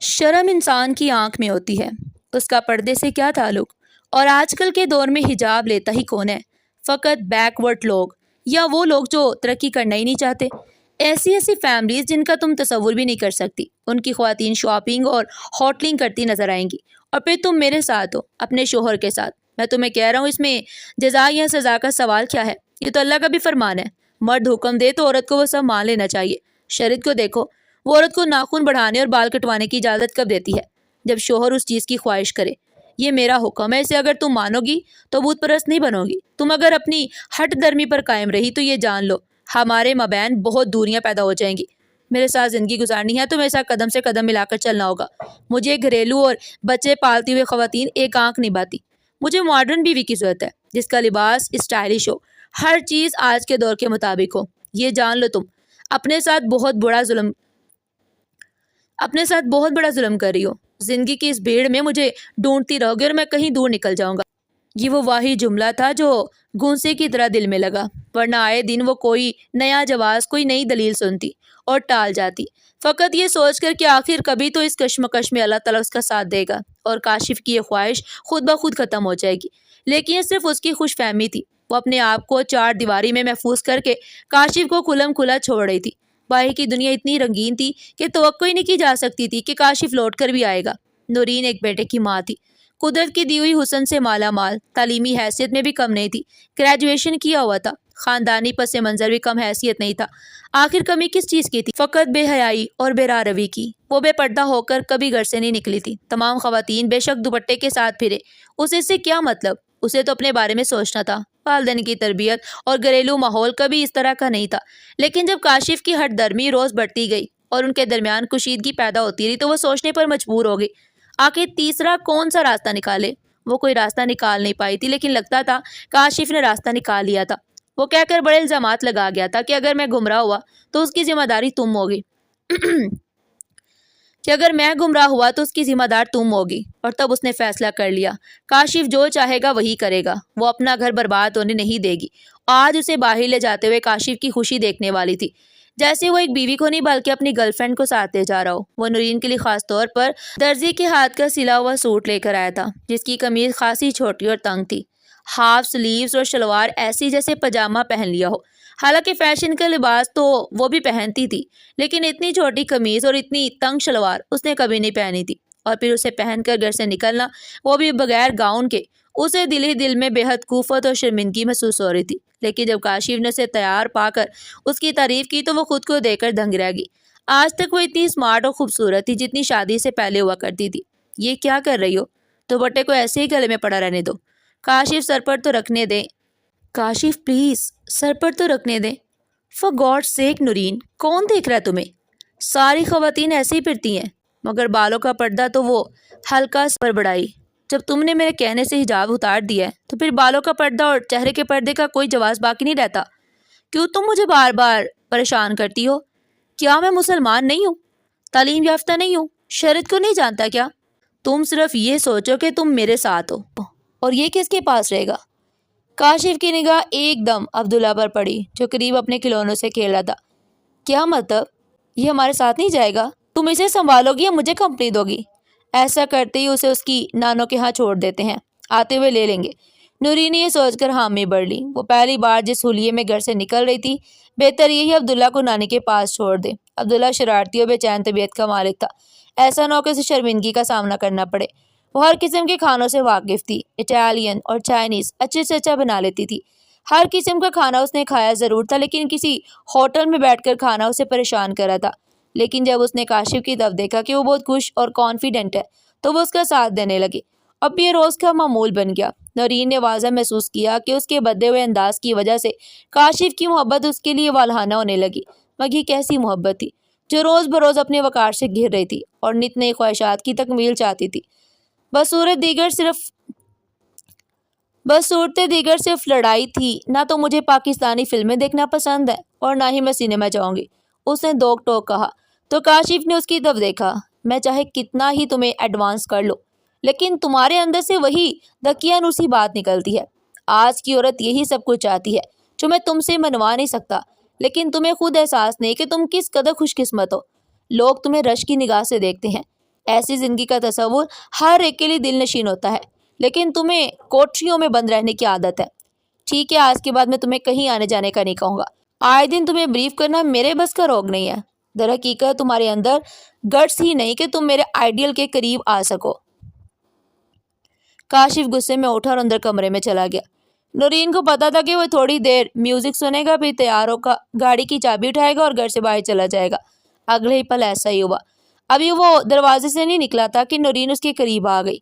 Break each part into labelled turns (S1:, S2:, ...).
S1: شرم انسان کی آنکھ میں ہوتی ہے، اس کا پردے سے کیا تعلق؟ اور آج کل کے دور میں حجاب لیتا ہی کون ہے؟ فقط بیک ورڈ لوگ یا وہ لوگ جو ترقی کرنا ہی نہیں چاہتے۔ ایسی ایسی فیملیز جن کا تم تصور بھی نہیں کر سکتی، ان کی خواتین شاپنگ اور ہوٹلنگ کرتی نظر آئیں گی، اور پھر تم میرے ساتھ ہو اپنے شوہر کے ساتھ۔ میں تمہیں کہہ رہا ہوں، اس میں جزا یا سزا کا سوال کیا ہے؟ یہ تو اللہ کا بھی فرمان ہے۔ مرد حکم دے تو عورت کو وہ سب مان لینا چاہیے۔ شریعت کو دیکھو، وہ عورت کو ناخن بڑھانے اور بال کٹوانے کی اجازت کب دیتی ہے؟ جب شوہر اس چیز کی خواہش کرے۔ یہ میرا حکم ہے، اسے اگر تم مانو گی تو بت پرست نہیں بنو گی۔ تم اگر اپنی ہٹ درمی پر قائم رہی تو یہ جان لو، ہمارے مابین بہت دوریاں پیدا ہو جائیں گی۔ میرے ساتھ زندگی گزارنی ہے تو میرے ساتھ قدم سے قدم ملا کر چلنا ہوگا۔ مجھے گھریلو اور بچے پالتی ہوئے خواتین ایک آنکھ نہیں باتی۔ مجھے ماڈرن بیوی کی ضرورت ہے جس کا لباس اسٹائلش ہو، ہر چیز آج کے دور کے مطابق ہو۔ یہ جان لو، تم اپنے ساتھ بہت بڑا ظلم کر رہی ہو۔ زندگی کی اس بھیڑ میں مجھے ڈھونڈتی رہو گی اور میں کہیں دور نکل جاؤں گا۔ یہ وہ واحد جملہ تھا جو گھونسے کی طرح دل میں لگا، ورنہ آئے دن وہ کوئی نیا جواز، کوئی نئی دلیل سنتی اور ٹال جاتی، فقط یہ سوچ کر کہ آخر کبھی تو اس کشمکش میں اللہ تعالیٰ اس کا ساتھ دے گا اور کاشف کی یہ خواہش خود بخود ختم ہو جائے گی۔ لیکن یہ صرف اس کی خوش فہمی تھی۔ وہ اپنے آپ کو چار دیواری میں محفوظ کر کے کاشف کو کھلم کھلا چھوڑ رہی تھی۔ باہر کی دنیا اتنی رنگین تھی کہ توقع ہی نہیں کی جا سکتی تھی کہ کاشف لوٹ کر بھی آئے گا۔ نورین ایک بیٹے کی ماں تھی، قدرت کی دی ہوئی حسن سے مالا مال، تعلیمی حیثیت میں بھی کم نہیں تھی، گریجویشن کیا ہوا تھا، خاندانی پس منظر بھی کم حیثیت نہیں تھا۔ آخر کمی کس چیز کی تھی؟ فقط بے حیائی اور بے راہ روی کی۔ وہ بے پردہ ہو کر کبھی گھر سے نہیں نکلی تھی۔ تمام خواتین بے شک دوپٹے کے ساتھ پھرے، اسے سے کیا مطلب؟ اسے تو اپنے بارے میں سوچنا تھا۔ والدین کی تربیت اور گھریلو ماحول کبھی اس طرح کا نہیں تھا، لیکن جب کاشف کی ہٹ درمی روز بڑھتی گئی اور ان کے درمیان کشیدگی پیدا ہوتی رہی تو وہ سوچنے پر مجبور ہو گئی، آخر تیسرا کون سا راستہ نکالے؟ وہ کوئی راستہ نکال نہیں پائی تھی، لیکن لگتا تھا کاشف نے راستہ نکال لیا تھا۔ وہ کہہ کر بڑے الزامات لگا گیا تھا کہ اگر میں گمراہ ہوا تو اس کی ذمہ داری تم ہوگی اور تب اس نے فیصلہ کر لیا، کاشف جو چاہے گا وہی کرے گا، وہ اپنا گھر برباد ہونے نہیں دے گی۔ آج اسے باہر لے جاتے ہوئے کاشف کی خوشی دیکھنے والی تھی، جیسے وہ ایک بیوی کو نہیں بلکہ اپنی گرل فرینڈ کو ساتھ لے جا رہا ہو۔ وہ نورین کے لیے خاص طور پر درزی کے ہاتھ کا سلا ہوا سوٹ لے کر آیا تھا، جس کی قمیض خاصی چھوٹی اور تنگ تھی، ہاف سلیوز اور شلوار ایسی جیسے پاجامہ پہن لیا ہو۔ حالانکہ فیشن کا لباس تو وہ بھی پہنتی تھی، لیکن اتنی چھوٹی قمیض اور اتنی تنگ شلوار اس نے کبھی نہیں پہنی تھی، اور پھر اسے پہن کر گھر سے نکلنا، وہ بھی بغیر گاؤن کے، اسے دل ہی دل میں بے حد کوفت اور شرمندگی محسوس ہو رہی تھی۔ لیکن جب کاشف نے اسے تیار پا کر اس کی تعریف کی تو وہ خود کو دیکھ کر دنگ رہ گئی۔ آج تک وہ اتنی اسمارٹ اور خوبصورت تھی جتنی شادی سے پہلے ہوا کرتی تھی۔ یہ کیا کر رہی ہو؟ دوپٹے کو ایسے ہی گلے میں پڑا رہنے دو۔ کاشف سر پر تو رکھنے دیں۔ کاشف پلیز سر پر تو رکھنے دیں۔ فار گاڈ سیک نورین، کون دیکھ رہا ہے تمہیں؟ ساری خواتین ایسے ہی پھرتی ہیں۔ مگر بالوں کا پردہ تو وہ ہلکا پر بڑھائی۔ جب تم نے میرے کہنے سے حجاب اتار دیا ہے تو پھر بالوں کا پردہ اور چہرے کے پردے کا کوئی جواز باقی نہیں رہتا۔ کیوں تم مجھے بار بار پریشان کرتی ہو؟ کیا میں مسلمان نہیں ہوں؟ تعلیم یافتہ نہیں ہوں؟ شریعت کو نہیں جانتا کیا؟ تم صرف یہ سوچو کہ تم میرے ساتھ ہو اور یہ کس کے پاس رہے گا؟ کاشف کی نگاہ ایک دم عبداللہ پر پڑی جو قریب اپنے کھلونوں سے کھیل رہا تھا۔ کیا مطلب؟ یہ ہمارے ساتھ نہیں جائے گا؟ تم اسے سنبھالو گی یا مجھے کمپنی دو گی؟ ایسا کرتے ہی اسے اس کی نانوں کے ہاں چھوڑ دیتے ہیں، آتے ہوئے لے لیں گے۔ نورین نے یہ سوچ کر حامی بڑھ لی۔ وہ پہلی بار جس حلیے میں گھر سے نکل رہی تھی، بہتر یہی عبداللہ کو نانی کے پاس چھوڑ دے۔ عبداللہ شرارتی اور بے چین طبیعت کا مالک تھا، ایسا نہ ہو کہ اسے شرمندگی کا سامنا کرنا پڑے۔ وہ ہر قسم کے کھانوں سے واقف تھی، اٹالین اور چائنیز اچھے سے اچھا بنا لیتی تھی۔ ہر قسم کا کھانا اس نے کھایا ضرور تھا، لیکن کسی ہوٹل میں بیٹھ کر کھانا اسے پریشان کر رہا تھا۔ لیکن جب اس نے کاشف کی طرف دیکھا کہ وہ بہت خوش اور کانفیڈنٹ ہے تو وہ اس کا ساتھ دینے لگی۔ اب یہ روز کا معمول بن گیا۔ نورین نے واضح محسوس کیا کہ اس کے بدلے ہوئے انداز کی وجہ سے کاشف کی محبت اس کے لیے والہانہ ہونے لگی۔ مگر یہ کیسی محبت تھی جو روز بروز اپنے وقار سے گھر رہی تھی اور نت نئی خواہشات کی تکمیل چاہتی تھی۔ بس صورت دیگر صرف لڑائی تھی۔ نہ تو مجھے پاکستانی فلمیں دیکھنا پسند ہے اور نہ ہی میں سنیما جاؤں گی، اس نے دوک ٹوک کہا۔ تو کاشف نے اس کی طرف دیکھا۔ میں چاہے کتنا ہی تمہیں ایڈوانس کر لو، لیکن تمہارے اندر سے وہی دقیانوسی بات نکلتی ہے۔ آج کی عورت یہی سب کچھ چاہتی ہے جو میں تم سے منوا نہیں سکتا، لیکن تمہیں خود احساس نہیں کہ تم کس قدر خوش قسمت ہو۔ لوگ تمہیں رشک کی نگاہ سے دیکھتے ہیں، ایسی زندگی کا تصور ہر ایک کے لیے دل نشین ہوتا ہے، لیکن تمہیں کوٹریوں میں بند رہنے کی عادت ہے۔ ٹھیک ہے، آج کے بعد میں تمہیں کہیں آنے جانے کا نہیں کہوں گا۔ آئے دن تمہیں بریف کرنا میرے بس کا روگ نہیں ہے۔ در حقیقت تمہارے اندر گٹس ہی نہیں کہ تم میرے آئیڈیل کے قریب آ سکو۔ کاشف غصے میں اٹھا اور اندر کمرے میں چلا گیا۔ نورین کو پتا تھا کہ وہ تھوڑی دیر میوزک سنے گا، پھر تیار ہو کا گاڑی کی چابی اٹھائے گا اور گھر سے باہر چلا جائے گا۔ اگلے ہی پل ایسا ہی ہوا۔ ابھی وہ دروازے سے نہیں نکلا تھا کہ نورین اس کے قریب آ گئی۔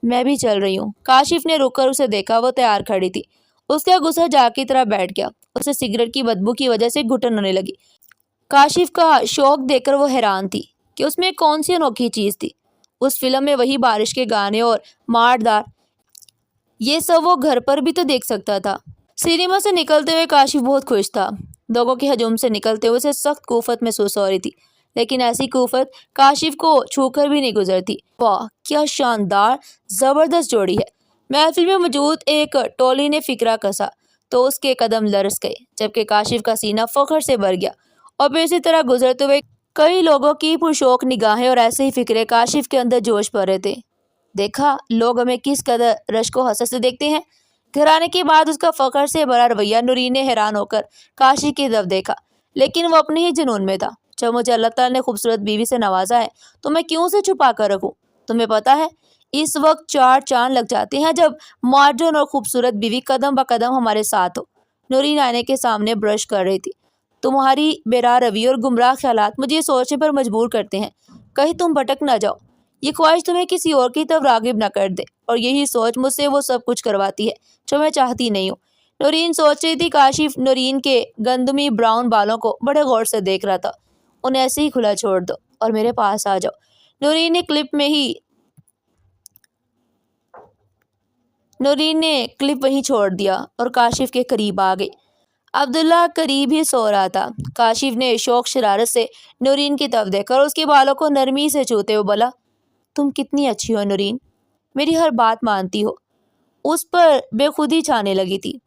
S1: میں بھی چل رہی ہوں۔ کاشف نے رک کر اسے دیکھا، وہ تیار کھڑی تھی۔ اس کا غصہ جاگ کی طرح بیٹھ گیا۔ اسے سگریٹ کی بدبو کی وجہ سے گھٹن ہونے لگی۔ کاشف کا شوق دیکھ کر وہ حیران تھی کہ اس میں کون سی انوکھی چیز تھی۔ اس فلم میں وہی بارش کے گانے اور مارڈار، یہ سب وہ گھر پر بھی تو دیکھ سکتا تھا۔ سینما سے نکلتے ہوئے کاشف بہت خوش تھا۔ لوگوں کے ہجوم سے نکلتے ہوئے اسے سخت کوفت محسوس ہو رہی تھی، لیکن ایسی کوفت کاشف کو چھو کر بھی نہیں گزرتی۔ واہ، کیا شاندار زبردست جوڑی ہے۔ محفل میں موجود ایک ٹولی نے فکرہ کسا تو اس کے قدم لرز گئے، جبکہ کاشف کا سینہ فخر سے بھر گیا۔ اور پھر اسی طرح گزرتے ہوئے کئی لوگوں کی پرشوق نگاہیں اور ایسے ہی فکرے کاشف کے اندر جوش بھر رہے تھے۔ دیکھا لوگ ہمیں کس قدر رشک و حسد سے دیکھتے ہیں۔ گھر آنے کے بعد اس کا فخر سے بھرا رویہ نورین نے حیران ہو کر کاشف کی طرف دیکھا، لیکن وہ اپنے ہی جنون میں تھا۔ جب مجھے اللہ تعالیٰ نے خوبصورت بیوی سے نوازا ہے تو میں کیوں اسے چھپا کر رکھوں؟ تمہیں پتا ہے اس وقت 4 چاند لگ جاتے ہیں جب ماڈرن اور خوبصورت بیوی قدم بقدم ہمارے ساتھ ہو۔ نورین آئینے کے سامنے برش کر رہی تھی۔ تمہاری بے روی اور گمراہ خیالات مجھے یہ سوچنے پر مجبور کرتے ہیں کہیں تم بھٹک نہ جاؤ، یہ خواہش تمہیں کسی اور کی طرف راغب نہ کر دے، اور یہی سوچ مجھ سے وہ سب کچھ کرواتی ہے جو میں چاہتی نہیں ہوں۔ نورین سوچ رہی تھی۔ کاشف نورین کے گندمی براؤن بالوں کو بڑے غور سے دیکھ رہا تھا۔ انہیں ایسے ہی کھلا چھوڑ دو اور میرے پاس آ جاؤ۔ نورین نے کلپ وہیں چھوڑ دیا اور کاشف کے قریب آ گئی۔ عبداللہ قریب ہی سو رہا تھا۔ کاشف نے شوق شرارت سے نورین کی طرف دیکھا اور اس کے بالوں کو نرمی سے چھوتے ہوئے بولا، تم کتنی اچھی ہو نورین، میری ہر بات مانتی ہو۔ اس پر بے خودی چھانے لگی تھی۔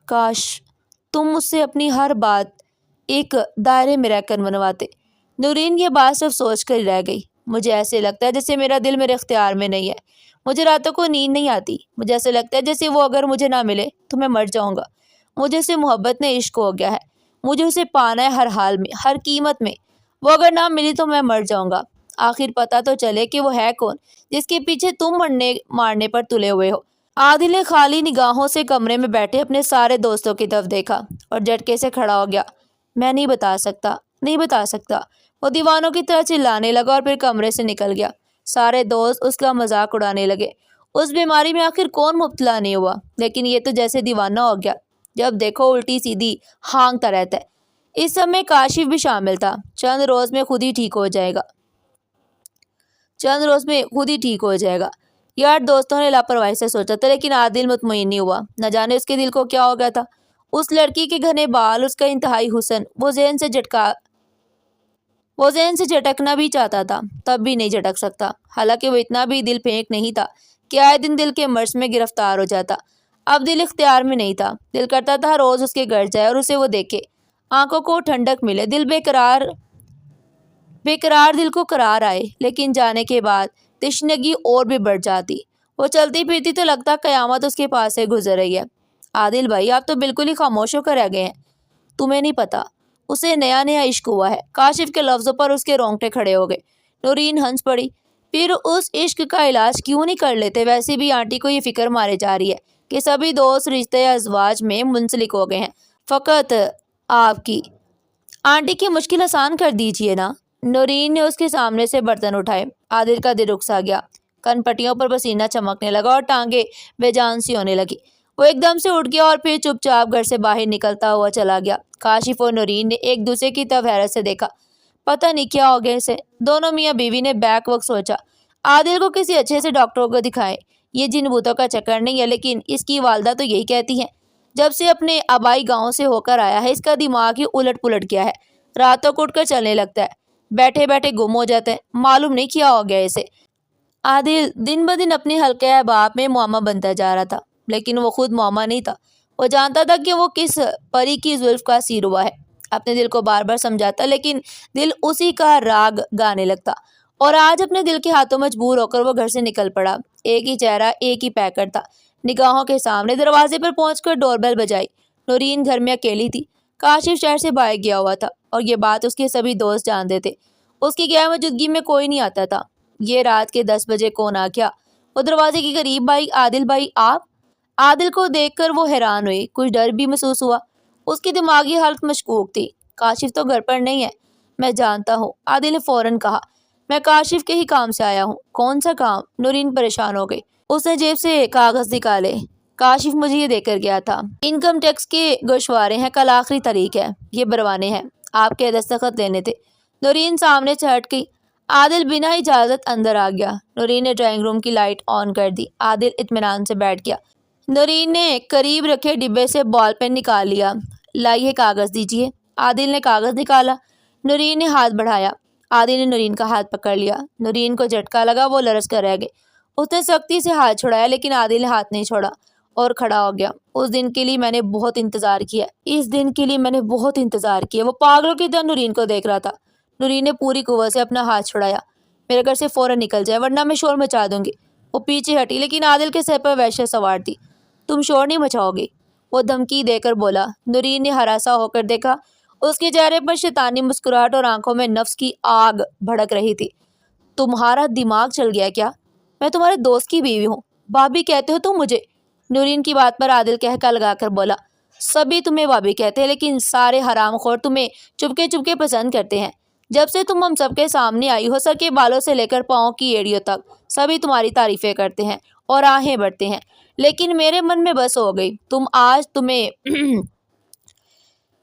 S1: کاش تم مجھ سے اپنی ہر بات ایک دائرے میں رہ کر منواتے۔ نورین یہ بات صرف سوچ کر رہ گئی۔ مجھے ایسے لگتا ہے جیسے میرا دل میرے اختیار میں نہیں ہے۔ مجھے راتوں کو نیند نہیں آتی۔ مجھے ایسے لگتا ہے جیسے وہ اگر مجھے نہ ملے تو میں مر جاؤں گا۔ مجھے اسے محبت نے عشق ہو گیا ہے۔ مجھے اسے پانا ہے ہر حال میں، ہر قیمت میں۔ وہ اگر نہ ملی تو میں مر جاؤں گا۔ آخر پتہ تو چلے کہ وہ ہے کون جس کے پیچھے تم مارنے پر تلے ہوئے ہو۔ عادل نے خالی نگاہوں سے کمرے میں بیٹھے اپنے سارے دوستوں کی طرف دیکھا اور جھٹکے سے کھڑا ہو گیا۔ میں نہیں بتا سکتا، نہیں بتا سکتا۔ وہ دیوانوں کی طرح چلانے لگا اور پھر کمرے سے نکل گیا۔ سارے دوست اس کا مذاق اڑانے لگے۔ اس بیماری میں آخر کون مبتلا نہیں ہوا، لیکن یہ تو جیسے دیوانہ ہو گیا، جب دیکھو الٹی سیدھی ہانکتا رہتا ہے۔ اس سب میں کاشف بھی شامل تھا۔ چند روز میں خود ہی ٹھیک ہو جائے گا۔ یار دوستوں نے لاپرواہی سے سوچا تھا، لیکن عادل مطمئن نہیں ہوا۔ نہ جانے اس کے دل کو کیا ہو گیا تھا۔ اس لڑکی کے گھنے بال، اس کا انتہائی حسن، وہ ذہن سے جھٹکنا بھی چاہتا تھا، تب بھی نہیں جھٹک سکتا۔ حالانکہ وہ اتنا بھی دل پھینک نہیں تھا کہ آئے دن دل کے مرض میں گرفتار ہو جاتا۔ اب دل اختیار میں نہیں تھا۔ دل کرتا تھا روز اس کے گھر جائے اور اسے وہ دیکھے، آنکھوں کو ٹھنڈک ملے، دل بے قرار دل کو قرار آئے۔ لیکن جانے کے بعد تشنگی اور بھی بڑھ جاتی۔ وہ چلتی پھرتی تو لگتا قیامت اس کے پاس سے گزر رہی ہے۔ عادل بھائی، آپ تو بالکل ہی خاموش ہو کر رہ گئے ہیں۔ تمہیں نہیں پتا، اسے نیا عشق ہوا ہے۔ کاشف کے لفظوں پر اس کے رونگٹے کھڑے ہو گئے۔ نورین ہنس پڑی۔ پھر اس عشق کا علاج کیوں نہیں کر لیتے؟ ویسے بھی آنٹی کو یہ فکر مارے جا رہی ہے کہ سبھی دوست رشتے ازواج میں منسلک ہو گئے ہیں، فقط آپ کی آنٹی کی مشکل آسان کر دیجیے نا۔ نورین نے اس کے سامنے سے برتن اٹھائے۔ عادل کا دل رکسا گیا، کن پٹیوں پر پسینہ چمکنے لگا اور ٹانگیں بے جان سی ہونے لگی۔ وہ ایک دم سے اٹھ گیا اور پھر چپ چاپ گھر سے باہر نکلتا ہوا چلا گیا۔ کاشف اور نورین نے ایک دوسرے کی طرف حیرت سے دیکھا۔ پتہ نہیں کیا ہو گیا اسے۔ دونوں میاں بیوی نے بیک وقت سوچا، عادل کو کسی اچھے سے ڈاکٹر کو دکھائیں، یہ جن بھوتوں کا چکر نہیں ہے۔ لیکن اس کی والدہ تو یہی کہتی ہیں، جب سے اپنے آبائی گاؤں سے ہو کر آیا ہے اس کا دماغ ہی الٹ پلٹ گیا ہے۔ راتوں کو اٹھ کر چلنے لگتا ہے، بیٹھے بیٹھے گم ہو جاتا ہے، معلوم نہیں کیا ہو گیا اسے۔ عادل دن بدن اپنے حلقہ احباب میں معمہ بنتا جا رہا تھا، لیکن وہ خود معمہ نہیں تھا۔ وہ جانتا تھا کہ وہ کس پری کی زلف کا اسیر ہوا ہے۔ اپنے دل کو بار بار سمجھاتا، لیکن دل اسی کا راگ گانے لگتا اور آج اپنے دل کے ہاتھوں مجبور ہو کر وہ گھر سے نکل پڑا۔ ایک ہی چہرہ، ایک ہی پیکر تھا نگاہوں کے سامنے۔ دروازے پر پہنچ کر ڈور بیل بجائی۔ نورین گھر میں اکیلی تھی۔ کاشف شہر سے باہر گیا ہوا تھا اور یہ بات اس کے سبھی دوست جانتے تھے۔ اس کی غیر موجودگی میں کوئی نہیں آتا تھا۔ یہ رات کے 10 بجے کون آ گیا؟ وہ دروازے کے قریب آئی۔ عادل بھائی آپ؟ عادل کو دیکھ کر وہ حیران ہوئی، کچھ ڈر بھی محسوس ہوا۔ اس کی دماغی حالت مشکوک تھی۔ کاشف تو گھر پر نہیں ہے۔ میں جانتا ہوں، عادل نے فوراً کہا۔ میں کاشف کے ہی کام سے آیا ہوں۔ کون سا کام؟ نورین پریشان ہو گئی۔ اس نے جیب سے کاغذ نکالے۔ کاشف مجھے یہ دے کر گیا تھا۔ انکم ٹیکس کے گوشوارے ہیں، کل آخری تاریخ ہے، یہ بھروانے ہیں، آپ کے دستخط لینے تھے۔ نورین سامنے سے ہٹ گئی۔ عادل بنا اجازت اندر آ گیا۔ نورین نے ڈرائنگ روم کی لائٹ آن کر دی۔ عادل اطمینان سے بیٹھ گیا۔ نورین نے قریب رکھے ڈبے سے بال پین نکال لیا۔ لائیے کاغذ دیجیے۔ عادل نے کاغذ نکالا۔ نورین نے ہاتھ بڑھایا۔ عادل نے نورین کا ہاتھ پکڑ لیا۔ نورین کو جھٹکا لگا، وہ لرز کر رہ گئی۔ اس نے سختی سے ہاتھ چھڑایا لیکن عادل نے ہاتھ نہیں چھوڑا اور کھڑا ہو گیا۔ اس دن کے لیے میں نے بہت انتظار کیا، اس دن کے لیے میں نے بہت انتظار کیا۔ وہ پاگلوں کی طرح نورین کو دیکھ رہا تھا۔ نورین نے پوری قوت سے اپنا ہاتھ چھڑایا۔ میرے گھر سے فوراً نکل جائے ورنہ میں شور مچا دوں گی۔ وہ پیچھے ہٹی لیکن عادل کے سر پر وحشت سوار تھی۔ تم شور نہیں مچاؤ گی، وہ دھمکی دے کر بولا۔ نورین نے ہراساں ہو کر دیکھا۔ اس کے چہرے پر شیطانی مسکراہٹ اور آنکھوں میں نفس کی آگ بھڑک رہی تھی۔ تمہارا دماغ چل گیا کیا؟ میں تمہارے دوست کی بیوی ہوں، بھابی کہتے ہو تم مجھے؟ نورین کی بات پر عادل کہکا لگا کر بولا۔ سبھی تمہیں بھابی کہتے ہیں لیکن سارے حرام خور تمہیں چپکے چپکے پسند کرتے ہیں۔ جب سے تم ہم سب کے سامنے آئی ہو، سر کے بالوں سے لے کر پاؤں کی ایڑیوں تک سبھی تمہاری تعریفیں کرتے ہیں اور آہیں بڑھتے ہیں، لیکن میرے من میں بس ہو گئی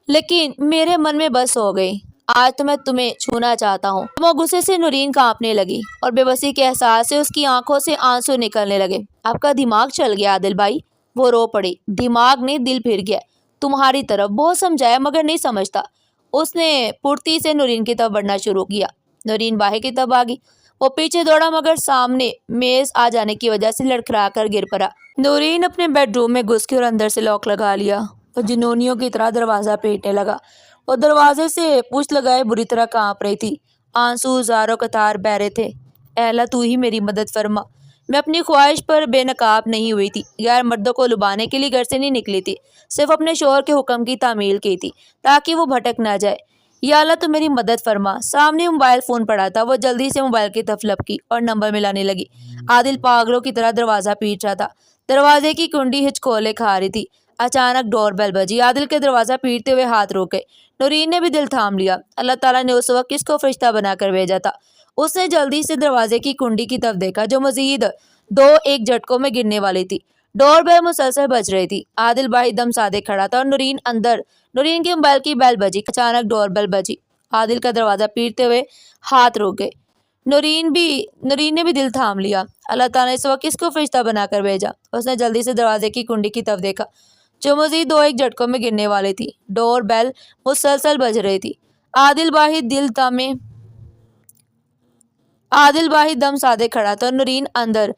S1: لیکن میرے من میں بس ہو گئی، آج تو میں تمہیں چھونا چاہتا ہوں۔ وہ غصے سے نورین کانپنے لگی اور بے بسی کے احساس سے اس کی آنکھوں سے آنسو نکلنے لگے۔ آپ کا دماغ چل گیا عادل بھائی، وہ رو پڑی۔ دماغ نہیں، دل پھر گیا تمہاری طرف، بہت سمجھایا مگر نہیں سمجھتا۔ اس نے پھرتی سے نورین کی طرف بڑھنا شروع کیا۔ نورین باہر کی طرف آگئی۔ وہ پیچھے دوڑا مگر سامنے میز آ جانے کی وجہ سے لڑکھڑا کر گر پڑا۔ نورین اپنے بیڈ روم میں گھس گئی اور اندر سے لاک لگا لیا۔ وہ جنونیوں کی طرح دروازہ پیٹنے لگا۔ وہ دروازے سے پوچھ لگائے بری طرح کانپ رہی تھی۔ آنسو زاروں قطار بہہ رہے تھے۔ اے اللہ تو ہی میری مدد فرما۔ میں اپنی خواہش پر بے نقاب نہیں ہوئی تھی، غیر مردوں کو لبانے کے لیے گھر سے نہیں نکلی تھی، صرف اپنے شوہر کے حکم کی تعمیل کی تھی تاکہ وہ بھٹک نہ جائے۔ یا اللہ تو میری مدد فرما۔ سامنے موبائل فون پڑا تھا۔ وہ جلدی سے موبائل کی طرف لپکی اور نمبر ملانے لگی۔ عادل پاگلوں کی طرح دروازہ پیٹ رہا تھا۔ دروازے کی کنڈی ہچکولے کھا رہی تھی۔ اچانک ڈور بیل بجی۔ عادل کے دروازہ پیٹتے ہوئے ہاتھ روک گئے۔ نورین نے بھی دل تھام لیا۔ اللہ تعالیٰ نے اس وقت کس کو فرشتہ بنا کر بھیجا تھا؟ اس نے جلدی سے دروازے کی کنڈی کی طرف دیکھا جو مزید 2 ایک جھٹکوں میں گرنے والی تھی۔ ڈور بیل مسلسل بج رہی تھی۔ عادل بھائی دم سادے کھڑا تھا اور نورین اندر۔ نورین کے موبائل کی بیل بجی۔ اچانک ڈور بیل بجی۔ عادل کا دروازہ پیٹتے ہوئے ہاتھ روک گئے۔ نورین نے بھی دل تھام لیا۔ اللہ تعالیٰ نے اس وقت کس کو فرشتہ بنا کر بھیجا؟ اس نے جلدی سے دروازے کی کنڈی کی طرف دیکھا جو مزید 2 ایک جھٹکوں میں گرنے والی تھی۔ ڈور بیل مسلسل بج رہی تھی۔ عادل بھائی دم سادے کھڑا تھا اور نورین اندر۔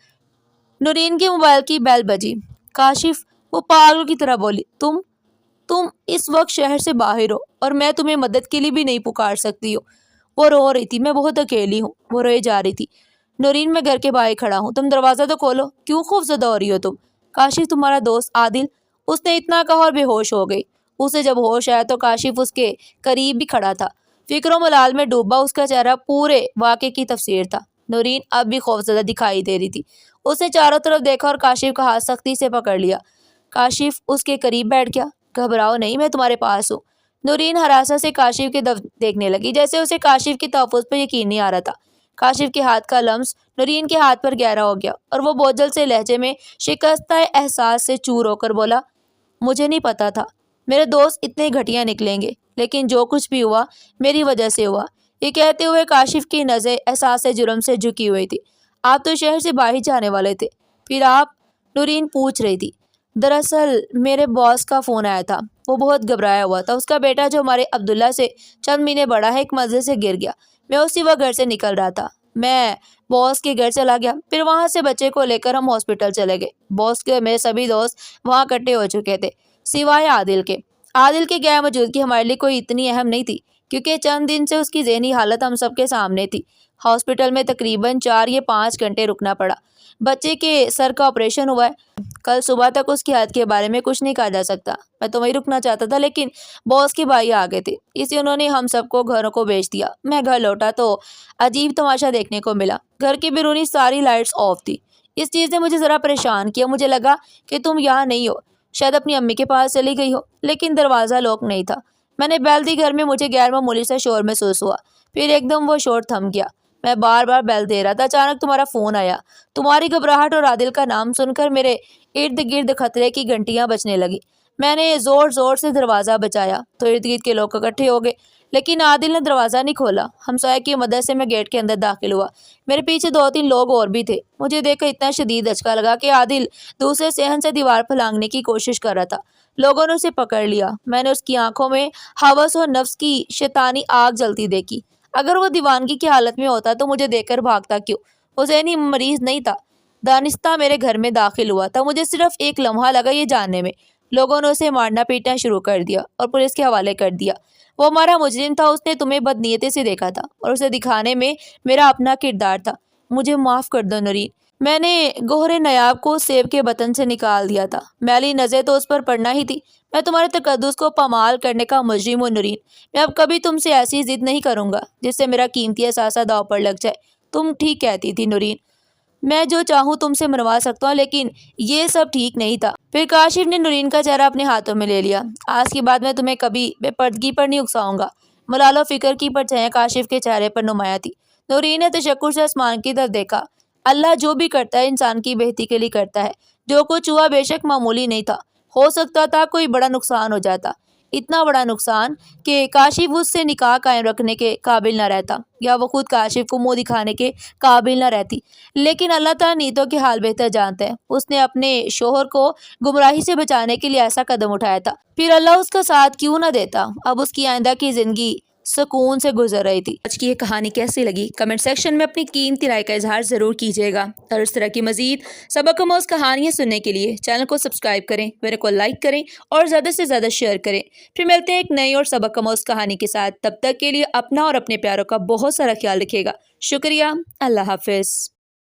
S1: نورین کے موبائل کی بیل بجی۔ کاشف، وہ پاگل کی طرح بولی، تم اس وقت شہر سے باہر ہو اور میں تمہیں مدد کے لیے بھی نہیں پکار سکتی ہوں۔ وہ رو رہی تھی۔ میں بہت اکیلی ہوں، وہ روئے جا رہی تھی۔ نورین، میں گھر کے باہر کھڑا ہوں، تم دروازہ تو کھولو، کیوں خوف زدہ ہو رہی ہو تم؟ کاشف تمہارا دوست عادل۔ اس نے اتنا کہا اور بے ہوش ہو گئی۔ اسے جب ہوش آیا تو کاشف اس کے قریب بھی کھڑا تھا، فکر و ملال میں ڈوبا۔ اس کا چہرہ پورے واقعے کی تفسیر تھا۔ نورین اب بھی خوفزدہ دکھائی دے رہی تھی۔ اس نے چاروں طرف دیکھا اور کاشف کا ہاتھ سختی سے پکڑ لیا۔ کاشف اس کے قریب بیٹھ گیا۔ گھبراؤ نہیں، میں تمہارے پاس ہوں۔ نورین ہراساں سے کاشف کی طرف دیکھنے لگی جیسے اسے کاشف کے تحفظ پر یقین نہیں آ رہا تھا۔ کاشف کے ہاتھ کا لمس نورین کے ہاتھ پر گہرا ہو گیا اور وہ بوجھل سے لہجے میں شکستہ احساس سے چور ہو کر بولا، مجھے نہیں پتا تھا میرے دوست اتنے گھٹیا نکلیں گے، لیکن جو کچھ بھی ہوا میری وجہ سے ہوا۔ یہ کہتے ہوئے کاشف کی نظریں احساس جرم سے جھکی ہوئی تھی۔ آپ تو شہر سے باہر جانے والے تھے، پھر آپ؟ نورین پوچھ رہی تھی۔ دراصل میرے باس کا فون آیا تھا، وہ بہت گھبرایا ہوا تھا۔ اس کا بیٹا جو ہمارے عبداللہ سے چند مہینے بڑا ہے ایک منزل سے گر گیا۔ میں اسی وقت گھر سے نکل رہا تھا، میں باس کے گھر چلا گیا، پھر وہاں سے بچے کو لے کر ہم ہاسپٹل چلے گئے۔ باس کے میرے سبھی دوست وہاں اکٹھے ہو چکے تھے سوائے عادل کے۔ عادل کے غیر موجودگی ہمارے لیے کوئی اتنی اہم نہیں تھی کیونکہ چند دن سے اس کی ذہنی حالت ہم سب کے سامنے تھی۔ ہاسپٹل میں تقریباً 4 یا 5 گھنٹے رکنا پڑا۔ بچے کے سر کا آپریشن ہوا ہے، کل صبح تک اس کی حالت کے بارے میں کچھ نہیں کہا جا سکتا۔ میں تو وہیں رکنا چاہتا تھا لیکن باس کے بھائی آ گئے تھے، اس لیے انہوں نے ہم سب کو گھروں کو بھیج دیا۔ میں گھر لوٹا تو عجیب تماشا دیکھنے کو ملا۔ گھر کی بیرونی ساری لائٹس آف تھی۔ اس چیز نے مجھے ذرا پریشان کیا۔ مجھے لگا کہ تم یہاں نہیں ہو، شاید اپنی امی کے پاس چلی گئی ہو، لیکن دروازہ لاک نہیں تھا۔ میں نے بیل دی، گھر میں مجھے غیر معمولی سا شور محسوس ہوا، پھر ایک دم وہ شور تھم گیا۔ میں بار بار بیل دے رہا تھا، اچانک تمہارا فون آیا۔ تمہاری گھبراہٹ اور عادل کا نام سن کر میرے ارد گرد خطرے کی گھنٹیاں بجنے لگی۔ میں نے زور زور سے دروازہ بجایا تو ارد گرد کے لوگ اکٹھے ہو گئے، لیکن عادل نے دروازہ نہیں کھولا۔ ہمسائے کی مدد سے میں گیٹ کے اندر داخل ہوا۔ میرے پیچھے 2-3 لوگ اور بھی تھے۔ مجھے دیکھ کر اتنا شدید دھچکا لگا کہ عادل دوسرے صحن سے دیوار پھلانگنے کی کوشش کر رہا تھا۔ لوگوں نے اسے پکڑ لیا۔ میں نے اس کی آنکھوں میں ہوس و نفس کی شیطانی آگ جلتی دیکھی۔ اگر وہ دیوانگی کی حالت میں ہوتا تو مجھے دیکھ کر بھاگتا کیوں؟ وہ ذہنی مریض نہیں تھا۔ دانستہ میرے گھر میں داخل ہوا تھا۔ مجھے صرف ایک لمحہ لگا یہ جاننے میں۔ لوگوں نے اسے مارنا پیٹنا شروع کر دیا اور پولیس کے حوالے کر دیا۔ وہ ہمارا مجرم تھا، اس نے تمہیں بدنیتی سے دیکھا تھا اور اسے دکھانے میں میرا اپنا کردار تھا۔ مجھے معاف کر دو نورین۔ میں نے گوہر نیاب کو سیب کے بطن سے نکال دیا تھا۔ میلی نظر تو اس پر پڑنا ہی تھی۔ میں تمہارے تقدس کو پامال کرنے کا مجرم ہوں نورین۔ میں اب کبھی تم سے ایسی ضد نہیں کروں گا جس سے میرا قیمتی اثاثہ داؤ پر لگ جائے۔ تم ٹھیک کہتی تھی نورین، میں جو چاہوں تم سے منوا سکتا ہوں، لیکن یہ سب ٹھیک نہیں تھا۔ پھر کاشف نے نورین کا چہرہ اپنے ہاتھوں میں لے لیا۔ آج کے بعد میں تمہیں کبھی بے پردگی پر نہیں اکساؤں گا۔ ملال و فکر کی پرچھائیاں کاشف کے چہرے پر نمایاں تھی۔ نورین نے تشکر سے آسمان کی طرف دیکھا۔ اللہ جو بھی کرتا ہے انسان کی بہتری کے لیے کرتا ہے۔ جو کچھ ہوا بے شک معمولی نہیں تھا، ہو سکتا تھا کوئی بڑا نقصان ہو جاتا، اتنا بڑا نقصان کہ کاشف اس سے نکاح قائم رکھنے کے قابل نہ رہتا، یا وہ خود کاشف کو منہ دکھانے کے قابل نہ رہتی۔ لیکن اللہ تعالیٰ نیتوں کے حال بہتر جانتا ہے۔ اس نے اپنے شوہر کو گمراہی سے بچانے کے لیے ایسا قدم اٹھایا تھا، پھر اللہ اس کا ساتھ کیوں نہ دیتا؟ اب اس کی آئندہ کی زندگی سکون سے گزر رہی تھی۔ آج کی یہ کہانی کیسی لگی کمنٹ سیکشن میں اپنی قیمتی رائے کا اظہار ضرور کیجیے گا، اور اس طرح کی مزید سبق آموز کہانیاں سننے کے لیے چینل کو سبسکرائب کریں، ویڈیو کو لائک کریں اور زیادہ سے زیادہ شیئر کریں۔ پھر ملتے ہیں ایک نئی اور سبق آموز کہانی کے ساتھ، تب تک کے لیے اپنا اور اپنے پیاروں کا بہت سارا خیال رکھیے گا۔ شکریہ، اللہ حافظ۔